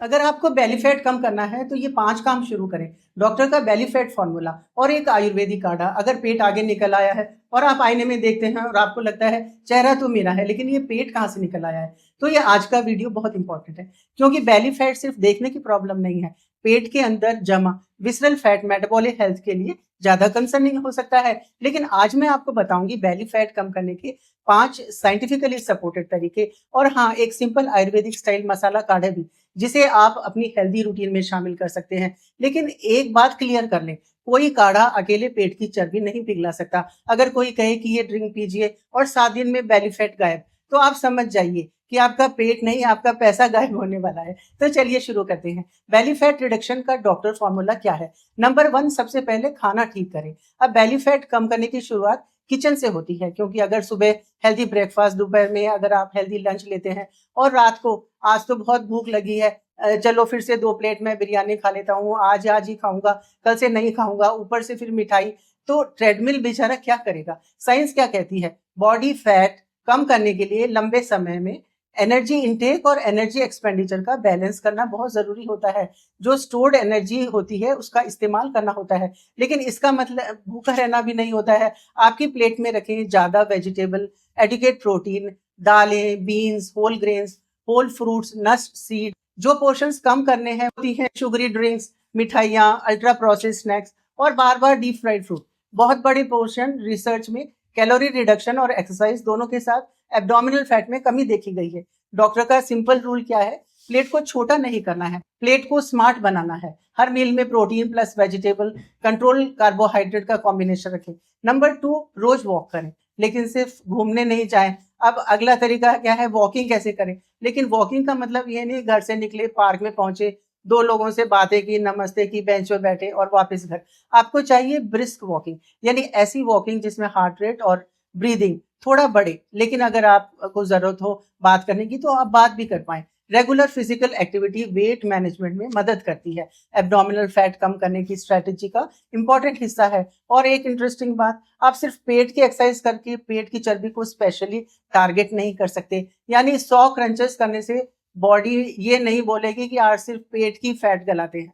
अगर आपको belly fat कम करना है तो ये 5 काम शुरू करें। डॉक्टर का बेली फैट फॉर्मूला और एक आयुर्वेदिक काढ़ा। अगर पेट आगे निकल आया है और आप आईने में देखते हैं और आपको लगता है चेहरा तो मेरा है लेकिन ये पेट कहाँ से निकल आया है, तो ये आज का वीडियो बहुत इंपॉर्टेंट है। क्योंकि बेली फैट सिर्फ देखने की प्रॉब्लम नहीं है, पेट के अंदर जमा विसरल फैट मेटाबॉलिक हेल्थ के लिए ज्यादा कंसर्निंग हो सकता है। लेकिन आज मैं आपको बताऊंगी बेली फैट कम करने के 5 साइंटिफिकली सपोर्टेड तरीके, और हाँ, एक सिंपल आयुर्वेदिक स्टाइल मसाला काढ़ा भी जिसे आप अपनी हेल्दी रूटीन में शामिल कर सकते हैं। लेकिन एक बात क्लियर कर लें, कोई काढ़ा अकेले पेट की चर्बी नहीं पिघला सकता। अगर कोई कहे कि ये ड्रिंक पीजिए और 7 दिन में बेली फैट गायब, तो आप समझ जाइए कि आपका पेट नहीं, आपका पैसा गायब होने वाला है। तो चलिए शुरू करते हैं। बेली फैट रिडक्शन का डॉक्टर फॉर्मूला क्या है? नंबर 1, सबसे पहले खाना ठीक करें। अब बेली फैट कम करने की शुरुआत किचन से होती है, क्योंकि अगर सुबह हेल्दी ब्रेकफास्ट, दोपहर में अगर आप हेल्दी लंच लेते हैं और रात को आज तो बहुत भूख लगी है, चलो फिर से 2 प्लेट में बिरयानी खा लेता हूँ, आज ही खाऊंगा, कल से नहीं खाऊंगा, ऊपर से फिर मिठाई, तो ट्रेडमिल बेचारा क्या करेगा? साइंस क्या कहती है? बॉडी फैट कम करने के लिए लंबे समय में एनर्जी इंटेक और एनर्जी एक्सपेंडिचर का बैलेंस करना बहुत जरूरी होता है। जो स्टोर्ड एनर्जी होती है उसका इस्तेमाल करना होता है, लेकिन इसका मतलब भूखा रहना भी नहीं होता है। आपकी प्लेट में रखें ज्यादा वेजिटेबल, एडिकेट प्रोटीन, दालें, beans, whole grains, whole fruits, nuts, seed. जो पोर्शंस कम करने हैं होती हैं शुगरी ड्रिंक्स, मिठाइयाँ, अल्ट्रा प्रोसेस्ड स्नैक्स और बार बार डीप फ्राइड फूड। बहुत बड़े पोर्शन रिसर्च में कैलोरी रिडक्शन और एक्सरसाइज दोनों के साथ एब्डोमिनल फैट में कमी देखी गई है। डॉक्टर का सिंपल रूल क्या है? प्लेट को छोटा नहीं करना है, प्लेट को स्मार्ट बनाना है। हर मील में protein plus vegetable, control carbohydrate का कॉम्बिनेशन रखें। नंबर 2, रोज वॉक करें, लेकिन सिर्फ घूमने नहीं जाएं। अब अगला तरीका क्या है? वॉकिंग कैसे करें? लेकिन वॉकिंग का मतलब ये नहीं घर से निकले, पार्क में पहुंचे, 2 लोगों से बातें की, नमस्ते की, बेंच पे बैठे और वापस घर। आपको चाहिए ब्रिस्क वॉकिंग, यानी ऐसी वॉकिंग जिसमें हार्ट रेट और ब्रीदिंग थोड़ा बढ़े, लेकिन अगर आपको जरूरत हो बात करने की तो आप बात भी कर पाए। Regular physical activity weight management में मदद करती है, एब्डोमिनल फैट कम करने की स्ट्रेटेजी का इंपॉर्टेंट हिस्सा है। और एक इंटरेस्टिंग बात, आप सिर्फ पेट की एक्सरसाइज करके पेट की चर्बी को स्पेशली टारगेट नहीं कर सकते। यानी 100 क्रंचेस करने से बॉडी ये नहीं बोलेगी कि आज सिर्फ पेट की फैट गलाते हैं।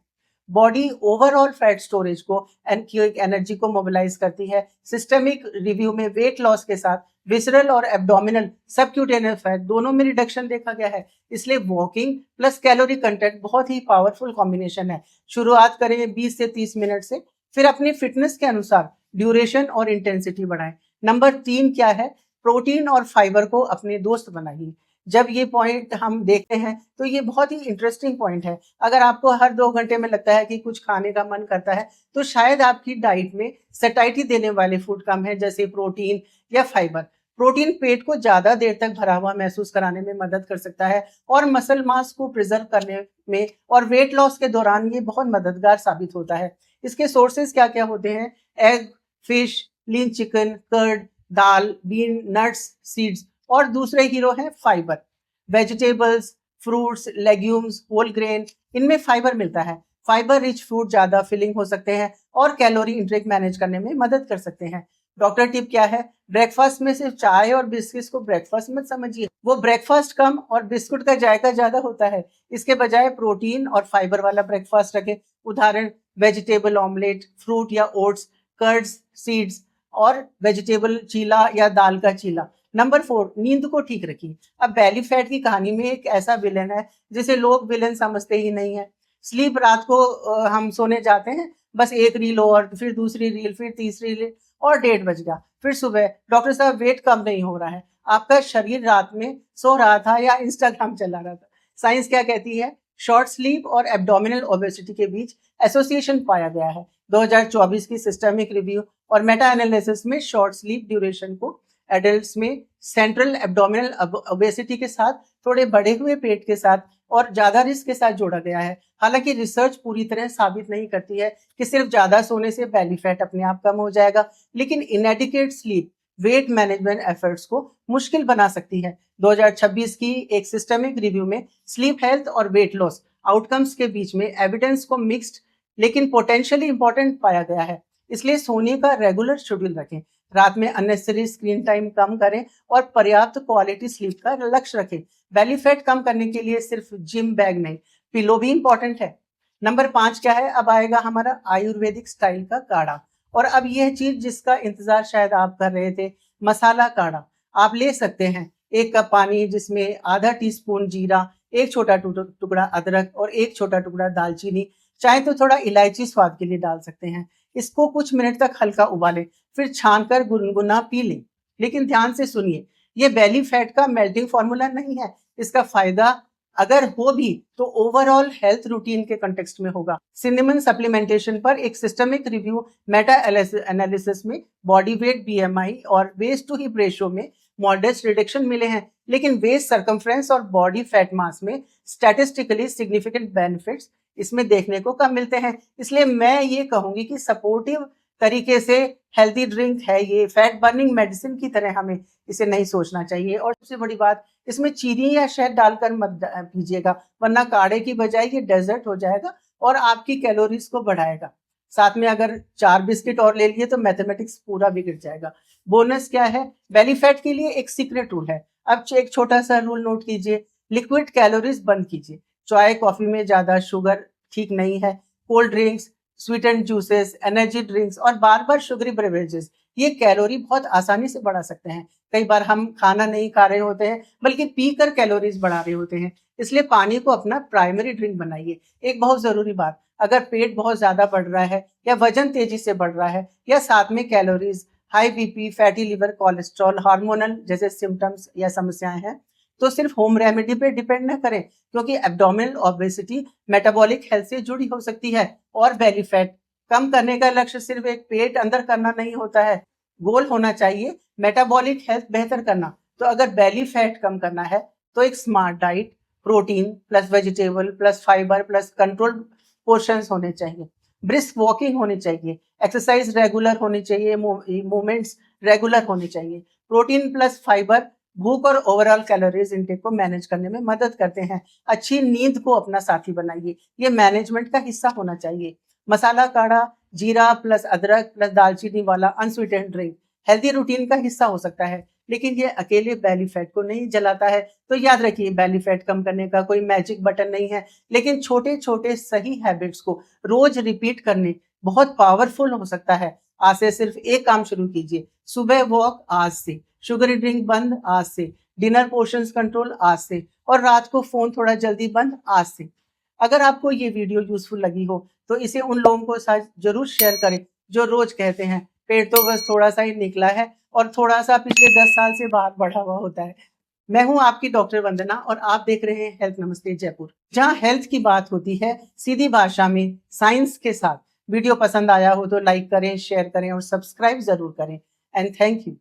बॉडी ओवरऑल फैट स्टोरेज को, एनर्जी को मोबिलाइज करती है। सिस्टमिक रिव्यू में वेट लॉस के साथ विसरल और एब्डोमिनल सबक्यूटेनियस फैट दोनों में रिडक्शन देखा गया है। इसलिए वॉकिंग प्लस कैलोरी कंटेंट बहुत ही पावरफुल कॉम्बिनेशन है। शुरुआत करें 20 से 30 मिनट से, फिर अपनी फिटनेस के अनुसार ड्यूरेशन और इंटेंसिटी बढ़ाएं। नंबर 3 क्या है? प्रोटीन और फाइबर को अपने दोस्त बनाइए। जब ये पॉइंट हम देखते हैं तो ये बहुत ही इंटरेस्टिंग पॉइंट है। अगर आपको हर 2 घंटे में लगता है कि कुछ खाने का मन करता है, तो शायद आपकी डाइट में सैटिस्फाई देने वाले फूड कम है, जैसे प्रोटीन या फाइबर। प्रोटीन पेट को ज्यादा देर तक भरा हुआ महसूस कराने में मदद कर सकता है और मसल मास को प्रिजर्व करने में और वेट लॉस के दौरान ये बहुत मददगार साबित होता है। इसके सोर्सेज क्या क्या होते हैं? Egg, fish, lean chicken, curd, दाल, बीन, नट्स, सीड्स। और दूसरे हीरो हैं fibre, vegetables, fruits, legumes, whole grain, इनमें फाइबर मिलता है। फाइबर रिच फूड ज्यादा फिलिंग हो सकते हैं और कैलोरी इंटेक मैनेज करने में मदद कर सकते हैं। डॉक्टर टिप क्या है? ब्रेकफास्ट में सिर्फ चाय और बिस्किट्स को ब्रेकफास्ट मत समझिए, वो ब्रेकफास्ट कम और बिस्कुट का जायका ज्यादा होता है। इसके बजाय प्रोटीन और फाइबर वाला ब्रेकफास्ट रखें। उदाहरण, वेजिटेबल ऑमलेट, फ्रूट या ओट्स, कर्ड्स, सीड्स और वेजिटेबल चीला या दाल का चीला। नंबर 4, नींद को ठीक रखिए। अब बेली फैट की कहानी में एक ऐसा विलन है जिसे लोग विलन समझते ही नहीं है। स्लीप, रात को हम सोने जाते हैं, बस एक रील और फिर दूसरी रील, फिर तीसरी रील और 1:30 बज गया। फिर सुबह, डॉक्टर साहब वेट कम नहीं हो रहा है। आपका शरीर रात में सो रहा था या इंस्टाग्राम चला रहा था। साइंस क्या कहती है? शॉर्ट स्लीप और एब्डोमिनल ओबेसिटी के बीच एसोसिएशन पाया गया है। 2024 की सिस्टमिक रिव्यू और मेटा एनालिसिस में शॉर्ट स्लीप ड्यूरेशन को एडल्ट्स में सेंट्रल एब्डोमिनल ओबेसिटी के साथ, थोड़े बढ़े हुए पेट के साथ और ज्यादा रिस्क के साथ जोड़ा गया है। हालांकि रिसर्च पूरी तरह साबित नहीं करती है कि सिर्फ ज्यादा सोने से बेली फैट अपने आप कम हो जाएगा, लेकिन इनएडिक्वेट स्लीप वेट मैनेजमेंट एफर्ट्स को मुश्किल बना सकती है। 2026 की एक सिस्टमिक रिव्यू में स्लीप हेल्थ और वेट लॉस आउटकम्स के बीच में एविडेंस को मिक्स्ड लेकिन पोटेंशियली इंपॉर्टेंट पाया गया है। इसलिए सोने का रेगुलर शेड्यूल रखें, रात में अननेसेसरी स्क्रीन टाइम कम करें और पर्याप्त क्वालिटी स्लीप का लक्ष्य रखें। बेली फैट कम करने के लिए सिर्फ जिम बैग नहीं, पिलो भी इंपॉर्टेंट है। नंबर 5 क्या है, अब आएगा हमारा आयुर्वेदिक स्टाइल का काढ़ा। और अब यह चीज जिसका इंतजार शायद आप कर रहे थे, मसाला काढ़ा। आप ले सकते हैं 1 कप पानी जिसमें आधा टीस्पून जीरा, 1 छोटा टुकड़ा अदरक और 1 छोटा टुकड़ा दालचीनी, चाहे तो थोड़ा इलायची स्वाद के लिए डाल सकते हैं। इसको कुछ मिनट तक हल्का उबालें, फिर छानकर गुनगुना पी लें। लेकिन ध्यान से सुनिए, ये बेली फैट का मेल्टिंग फॉर्मूला नहीं है। इसका फायदा अगर हो भी तो ओवरऑल हेल्थ रूटीन के कंटेक्स्ट में होगा। सिनेमन सप्लीमेंटेशन पर एक सिस्टमिक रिव्यू मेटा एनालिसिस में बॉडी वेट, बीएमआई और वेस्ट टू हिप रेशियो में मॉडरेट रिडक्शन मिले हैं, लेकिन वेस्ट सरकमफ्रेंस और बॉडी फैट मास में स्टैटिस्टिकली सिग्निफिकेंट बेनिफिट्स इसमें देखने को कम मिलते हैं। इसलिए मैं ये कहूंगी कि सपोर्टिव तरीके से हेल्दी ड्रिंक है ये, फैट बर्निंग मेडिसिन की तरह हमें इसे नहीं सोचना चाहिए। और सबसे बड़ी बात, इसमें चीनी या शहद डालकर मत पीजिएगा, वरना काढ़े की बजाय ये डेजर्ट हो जाएगा और आपकी कैलोरीज को बढ़ाएगा। साथ में अगर 4 बिस्किट और ले लिए तो मैथमेटिक्स पूरा बिगड़ जाएगा। बोनस क्या है, बेली फैट के लिए एक सीक्रेट रूल है। अब एक छोटा सा रूल नोट कीजिए, लिक्विड कैलोरीज बंद कीजिए। चाय कॉफी में ज्यादा शुगर ठीक नहीं है। Cold drinks, sweetened juices, energy drinks और बार बार शुगरी बेवरेजेस ये कैलोरी बहुत आसानी से बढ़ा सकते हैं। कई बार हम खाना नहीं खा रहे होते हैं बल्कि पीकर कैलोरीज बढ़ा रहे होते हैं। इसलिए पानी को अपना प्राइमरी ड्रिंक बनाइए। एक बहुत जरूरी बात, अगर पेट बहुत ज्यादा बढ़ रहा है या वजन तेजी से बढ़ रहा है या साथ में calories, high BP, fatty liver, cholesterol, hormonal जैसे सिम्टम्स या समस्याएं हैं, तो सिर्फ होम रेमेडी पे डिपेंड न करें, क्योंकि एब्डोमिनल ओबेसिटी मेटाबॉलिक हेल्थ से जुड़ी हो सकती है। और बेली फैट कम करने का लक्ष्य सिर्फ एक पेट अंदर करना नहीं होता है, गोल होना चाहिए मेटाबॉलिक हेल्थ बेहतर करना। तो अगर बेली फैट कम करना है तो एक smart diet, protein plus vegetable plus fibre plus control portions होने चाहिए, ब्रिस्क वॉकिंग होनी चाहिए, एक्सरसाइज रेगुलर होनी चाहिए, मूवमेंट्स रेगुलर होने चाहिए। प्रोटीन प्लस फाइबर भूख और ओवरऑल कैलोरीज इनटेक को मैनेज करने में मदद करते हैं। अच्छी नींद को अपना साथी बनाइए, ये मैनेजमेंट का हिस्सा होना चाहिए। मसाला काढ़ा, जीरा प्लस अदरक प्लस दालचीनी वाला अनस्वीटेंड ड्रिंक हेल्दी रूटीन का हिस्सा हो सकता है, लेकिन ये अकेले बेली फैट को नहीं जलाता है। तो याद रखिए, बेली फैट कम करने का कोई मैजिक बटन नहीं है, लेकिन छोटे छोटे सही हैबिट्स को रोज रिपीट करने बहुत पावरफुल हो सकता है। आज से सिर्फ एक काम शुरू कीजिए, सुबह वॉक आज से, शुगरी ड्रिंक बंद आज से, डिनर पोर्शंस कंट्रोल आज से, और रात को फोन थोड़ा जल्दी बंद आज से। अगर आपको ये वीडियो यूजफुल लगी हो तो इसे उन लोगों को साथ जरूर शेयर करें जो रोज कहते हैं पेट तो बस थोड़ा सा ही निकला है और थोड़ा सा पिछले 10 साल से बाहर बढ़ा हुआ होता है। मैं हूं आपकी डॉक्टर वंदना और आप देख रहे हैं हेल्थ नमस्ते जयपुर, जहां हेल्थ की बात होती है सीधी भाषा में साइंस के साथ। वीडियो पसंद आया हो तो लाइक करें, शेयर करें और सब्सक्राइब जरूर करें। And thank you.